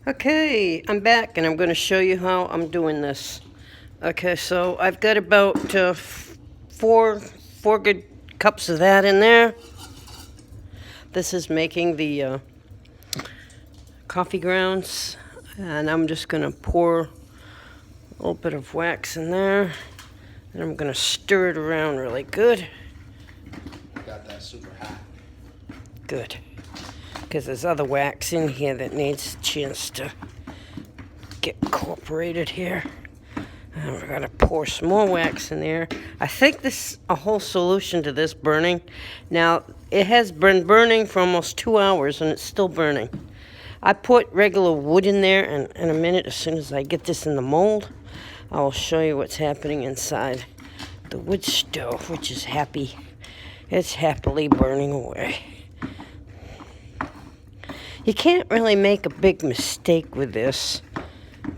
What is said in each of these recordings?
Okay, I'm back and I'm going to show you how I'm doing this. Okay, so I've got about four good cups of that in there. This is making the coffee grounds, and I'm just going to pour a little bit of wax in there, and I'm going to stir it around really good. Got that super hot. Good, because there's other wax in here that needs a chance to get incorporated here. And we're going to pour some more wax in there. I think this is a whole solution to this burning. Now, it has been burning for almost 2 hours, and it's still burning. I put regular wood in there, and in a minute, as soon as I get this in the mold, I will show you what's happening inside the wood stove, which is happy. It's happily burning away. You can't really make a big mistake with this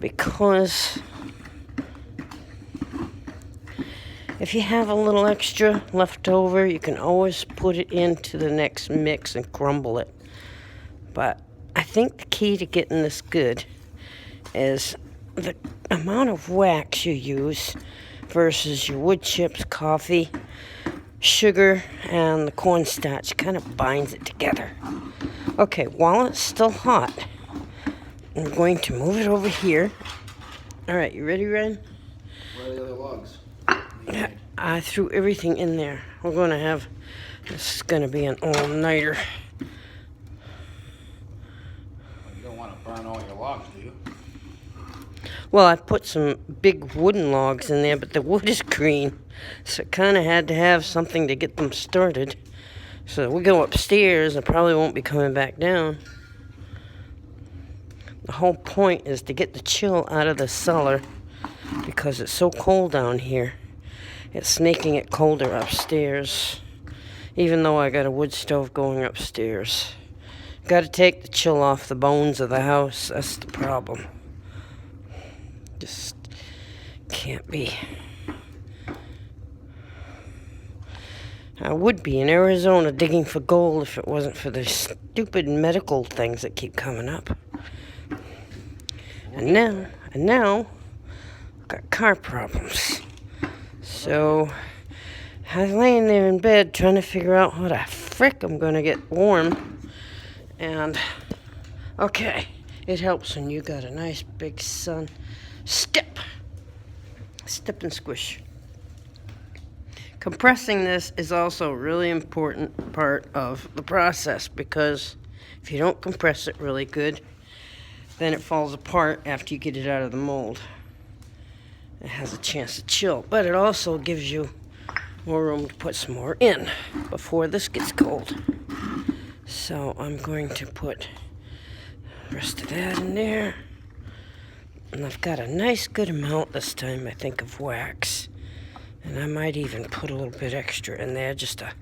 because if you have a little extra left over, you can always put it into the next mix and crumble it. But I think the key to getting this good is the amount of wax you use versus your wood chips, coffee, sugar, and the cornstarch kind of binds it together. Okay, while it's still hot, I'm going to move it over here. All right, you ready, Ren? Where are the other logs? I threw everything in there. We're going to have, this is going to be an all-nighter. You don't want to burn all your logs, do you? Well, I put some big wooden logs in there, but the wood is green, so it kind of had to have something to get them started. So we go upstairs, I probably won't be coming back down. The whole point is to get the chill out of the cellar because it's so cold down here. It's making it colder upstairs, even though I got a wood stove going upstairs. Got to take the chill off the bones of the house. That's the problem. Just can't be. I would be in Arizona digging for gold if it wasn't for the stupid medical things that keep coming up. And now, I've got car problems. So, I was laying there in bed trying to figure out how the frick I'm going to get warm. And, okay, it helps when you got a nice big sun. Step and squish. Compressing this is also a really important part of the process because if you don't compress it really good, then it falls apart after you get it out of the mold. It has a chance to chill, but it also gives you more room to put some more in before this gets cold. So I'm going to put the rest of that in there. And I've got a nice good amount this time, I think, of wax. And I might even put a little bit extra in there just to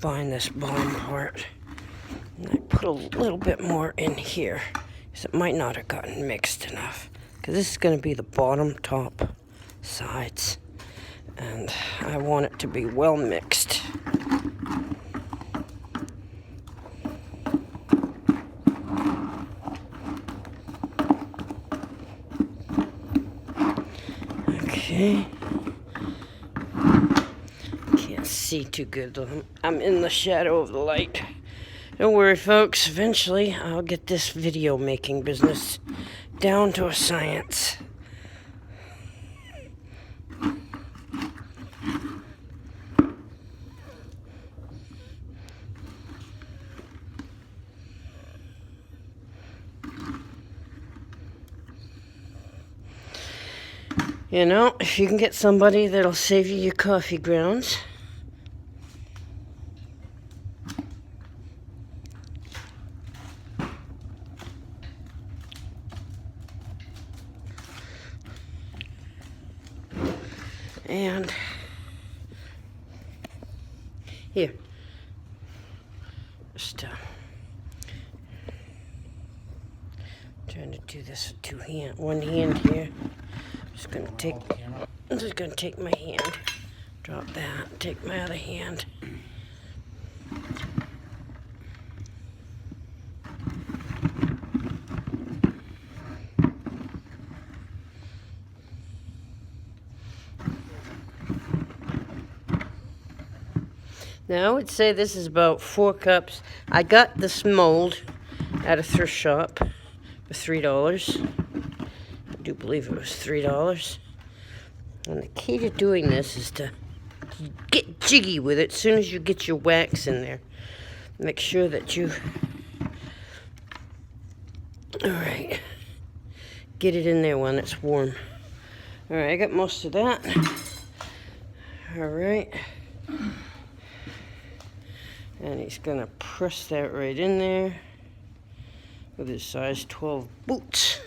bind this bottom part. And I put a little bit more in here because it might not have gotten mixed enough. Because this is going to be the bottom, top, sides. And I want it to be well mixed. Okay. Can't see too good though. I'm in the shadow of the light. Don't worry, folks. Eventually, I'll get this video making business down to a science. You know, if you can get somebody that'll save you your coffee grounds. And here, just trying to do this with one hand here. I'm just gonna take my hand, drop that, take my other hand. Now, I would say this is about 4 cups. I got this mold at a thrift shop for $3. I do believe it was $3. And the key to doing this is to get jiggy with it as soon as you get your wax in there. Make sure that you, all right, get it in there when it's warm. All right, I got most of that. All right. And he's gonna press that right in there with his size 12 boots.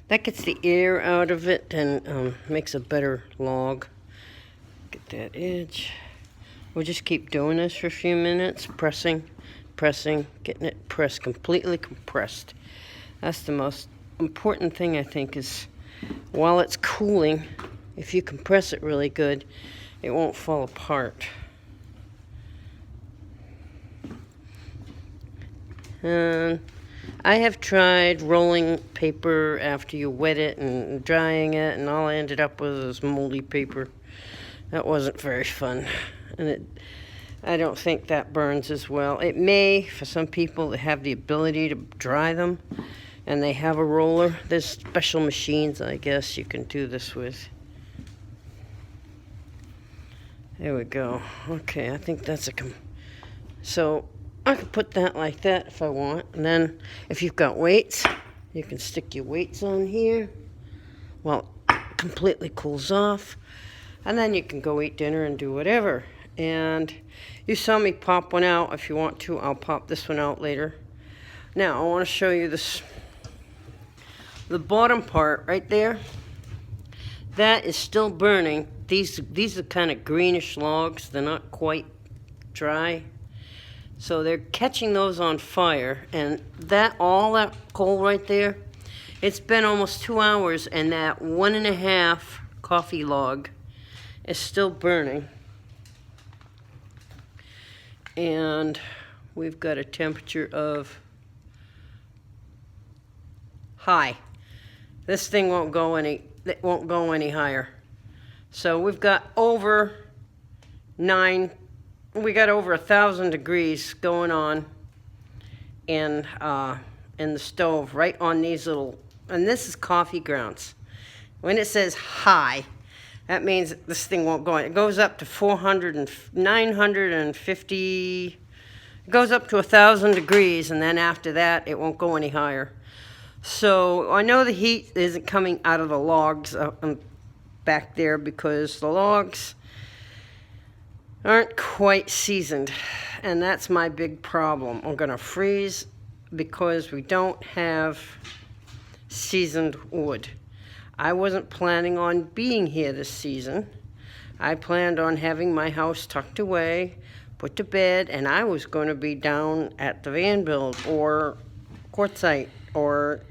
That gets the air out of it and makes a better log. Get that edge. We'll just keep doing this for a few minutes, pressing, getting it pressed, completely compressed. That's the most important thing, I think, is while it's cooling, if you compress it really good, it won't fall apart. And I have tried rolling paper after you wet it and drying it, and all I ended up with was moldy paper. That wasn't very fun, and I don't think that burns as well. It may, for some people that have the ability to dry them, and they have a roller. There's special machines, I guess, you can do this with. There we go. Okay, I think that's so I can put that like that if I want. And then if you've got weights, you can stick your weights on here while it completely cools off. And then you can go eat dinner and do whatever. And you saw me pop one out. If you want to, I'll pop this one out later. Now, I want to show you this. The bottom part right there, that is still burning. These are kind of greenish logs. They're not quite dry. So they're catching those on fire. And all that coal right there, it's been almost 2 hours, and that 1.5 coffee log is still burning. And we've got a temperature of high. This thing won't go any higher. So we've got over 1,000 degrees going on in the stove, right on these little, and this is coffee grounds. When it says high, that means this thing won't go in. It goes up to 950, it goes up to 1,000 degrees, and then after that, it won't go any higher. So I know the heat isn't coming out of the logs back there because the logs aren't quite seasoned, and that's my big problem. We're gonna freeze because we don't have seasoned wood. I wasn't planning on being here this season. I planned on having my house tucked away, put to bed, and I was going to be down at the Vanville or Quartzsite or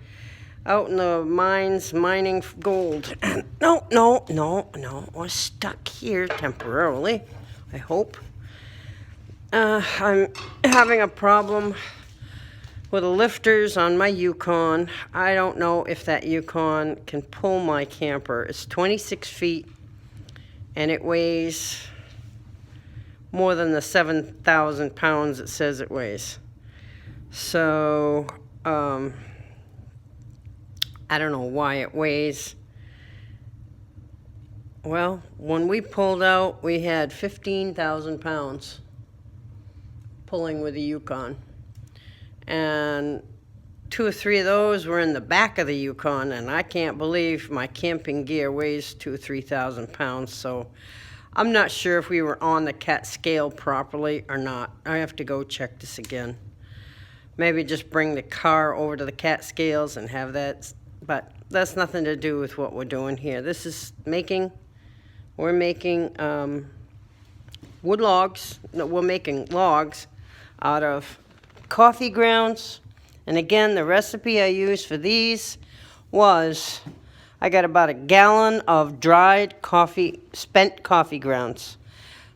out in the mines mining gold. No, we're stuck here temporarily, I hope. I'm having a problem with the lifters on my Yukon. I don't know if that Yukon can pull my camper. It's 26 feet, and it weighs more than the 7,000 pounds it says it weighs. So, I don't know why it weighs. Well, when we pulled out, we had 15,000 pounds pulling with the Yukon. And 2 or 3 of those were in the back of the Yukon, and I can't believe my camping gear weighs 2,000 or 3,000 pounds. So I'm not sure if we were on the cat scale properly or not. I have to go check this again. Maybe just bring the car over to the cat scales and have that, but that's nothing to do with what we're doing here. This is we're making wood logs. No, we're making logs out of coffee grounds. And again, the recipe I used for these was I got about 1 gallon of dried coffee, spent coffee grounds.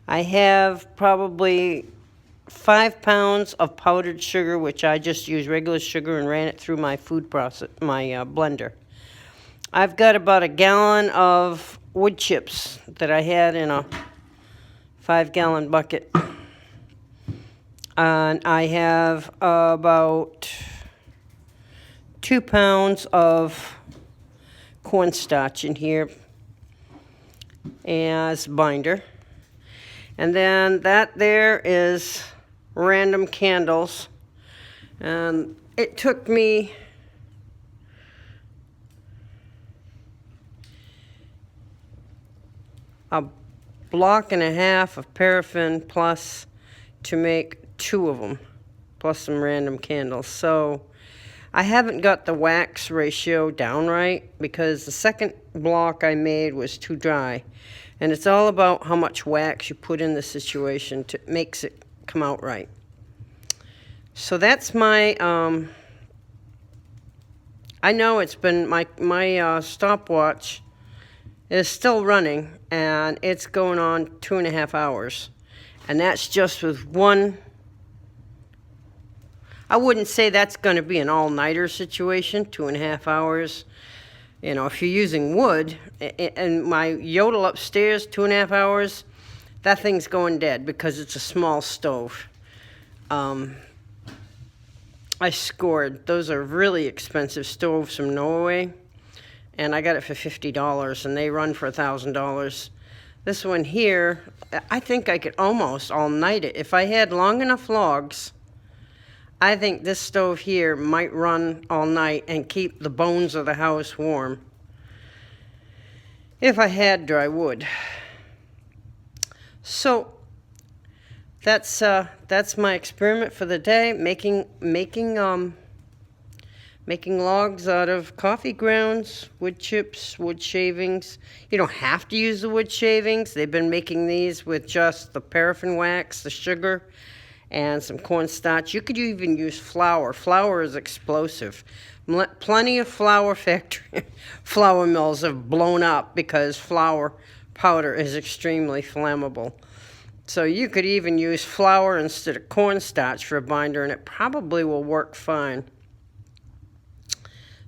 I have probably 5 pounds of powdered sugar, which I just used regular sugar and ran it through my blender. I've got about a gallon of wood chips that I had in a 5-gallon bucket. And I have about 2 pounds of cornstarch in here as binder. And then that there is random candles. And it took me a block and a half of paraffin plus to make 2 of them, plus some random candles. So I haven't got the wax ratio down right because the second block I made was too dry. And it's all about how much wax you put in the situation to makes it come out right. So that's my, I know it's been, my stopwatch is still running, and it's going on 2.5 hours. And that's just with one. I wouldn't say that's going to be an all-nighter situation, 2.5 hours. You know, if you're using wood, and my yodel upstairs, 2.5 hours, that thing's going dead because it's a small stove. I scored. Those are really expensive stoves from Norway, and I got it for $50, and they run for $1,000. This one here, I think I could almost all-night it. If I had long enough logs, I think this stove here might run all night and keep the bones of the house warm if I had dry wood. So that's my experiment for the day, making logs out of coffee grounds, wood chips, wood shavings. You don't have to use the wood shavings. They've been making these with just the paraffin wax, the sugar, and some cornstarch. You could even use flour. Flour is explosive. Plenty of flour mills have blown up because flour powder is extremely flammable. So you could even use flour instead of cornstarch for a binder, and it probably will work fine.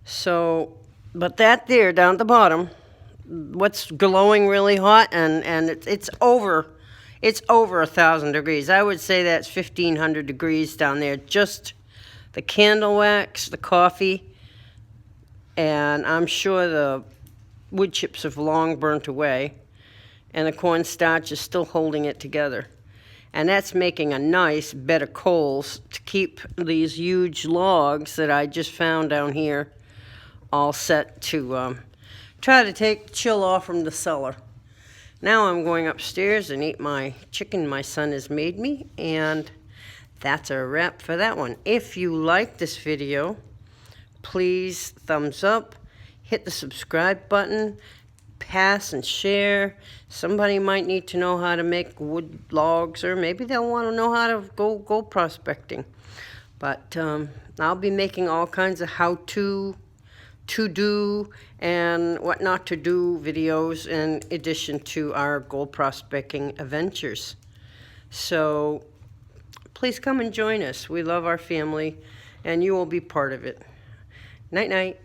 So, but that there down at the bottom, what's glowing really hot, and it's over 1,000 degrees. I would say that's 1,500 degrees down there. Just the candle wax, the coffee, and I'm sure the wood chips have long burnt away, and the cornstarch is still holding it together. And that's making a nice bed of coals to keep these huge logs that I just found down here all set to try to take chill off from the cellar. Now I'm going upstairs and eat my chicken my son has made me, and that's a wrap for that one. If you like this video, please thumbs up, hit the subscribe button, pass and share. Somebody might need to know how to make wood logs, or maybe they'll want to know how to go prospecting. But I'll be making all kinds of how-to, to-do, and what not to do videos in addition to our gold prospecting adventures. So please come and join us. We love our family, and you will be part of it. Night-night.